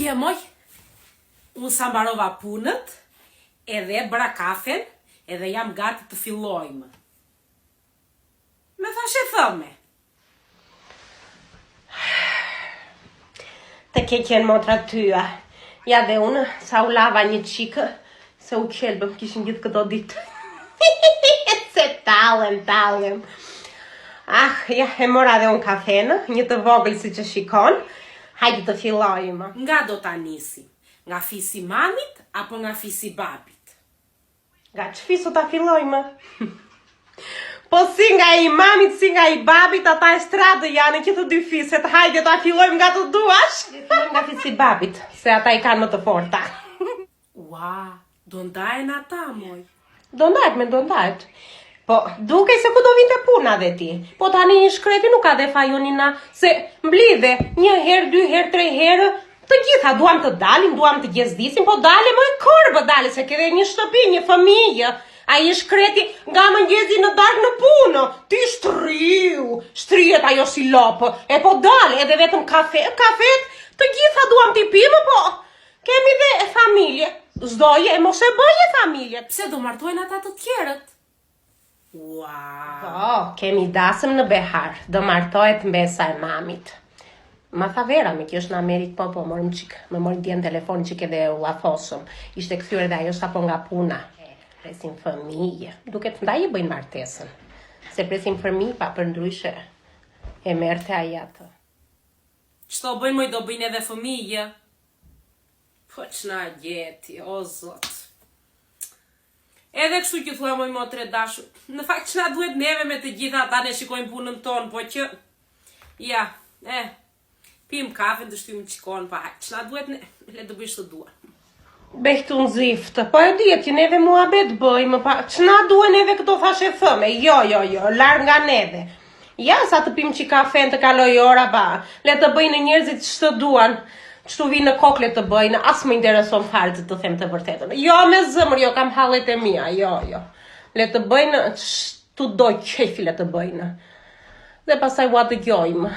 Bie moj, unë sa mbarova punët, edhe bëra kafen, edhe jam gati të fillojmë. Me thashe thëme. Të keqen motra tyja. Ja dhe unë, sa u lava një qikë, se u qelbëm, kishin gjithë këto ditë. Se talem. Ja, e mora dhe unë kafenë, një të vogël si që shikon. Hajde të fillojmë. Nga do ta nisi? Nga fisi mamit, apo nga fisi babit? Nga që fisu ta fillojmë? Po si nga i mamit, si nga i babit, ata e stradë janë që të dy fiset. Hajde ta fillojmë nga të duash. Fillojmë nga fisi babit, se ata i kanë më të forta. Ua, do ndajnë ata, moj. Do ndajt. Po, duke se ku do vinte puna dhe ti. Po tani një shkreti nuk ka dhe fajonina, se mblidhe 1 herë, 2 herë, 3 herë, të gjitha duam të dalim, duam të gjezdisim, po dale më e korbë dale, se ke dhe një shtëpi, një familje. A i shkreti nga mëngjesi në darkë në punë, ti shtrijet ajo si lopë, e po dale, edhe vetëm kafet, të gjitha duam t'i pimë, po kemi dhe familje. Zdoje e mos e bëje familje. Pse do martojnë ata të tjerët? Ua. Po, kemi dasëm në behar, do martohet mbesa e mamit. Ma tha Vera me kjo është në Amerikë, po, morëm qikë, me morën djenë telefon qikë edhe u lafosëm. Ishte këthyre dhe ajo sapo nga puna. Presim fëmijë, duket ndaj e bëjnë martesën. Se presim fëmijë, pa për ndryshe e merte aja të. Qëto bëjnë moj, do bëjnë edhe fëmijë? Po që na gjeti, o zot. Edhe kështu që thua moj motre dashur. Në fakt që na duhet neve me të gjitha ata ne shikojnë punën tonë, po që... Ja, pim kafe të shtymë qikon, pa që na duhet ne... Le të bëjsh të dua. Behtu në ziftë, po e dje që neve muhabet bëjmë, pa që na duhet neve këto thashe thëme, jo, larë nga neve. Ja, sa të pim që kafe të kaloj ora, ba, le të bëjnë njerëzit që të duan. Qëtu vi në kokle të bëjnë, asë më intereson farë të them të vërtetën. Jo, me zëmër, jo, kam hallet e mia, jo. Le të bëjnë, qëtu doj qefi le të bëjnë. Dhe pasaj ua të gjojmë.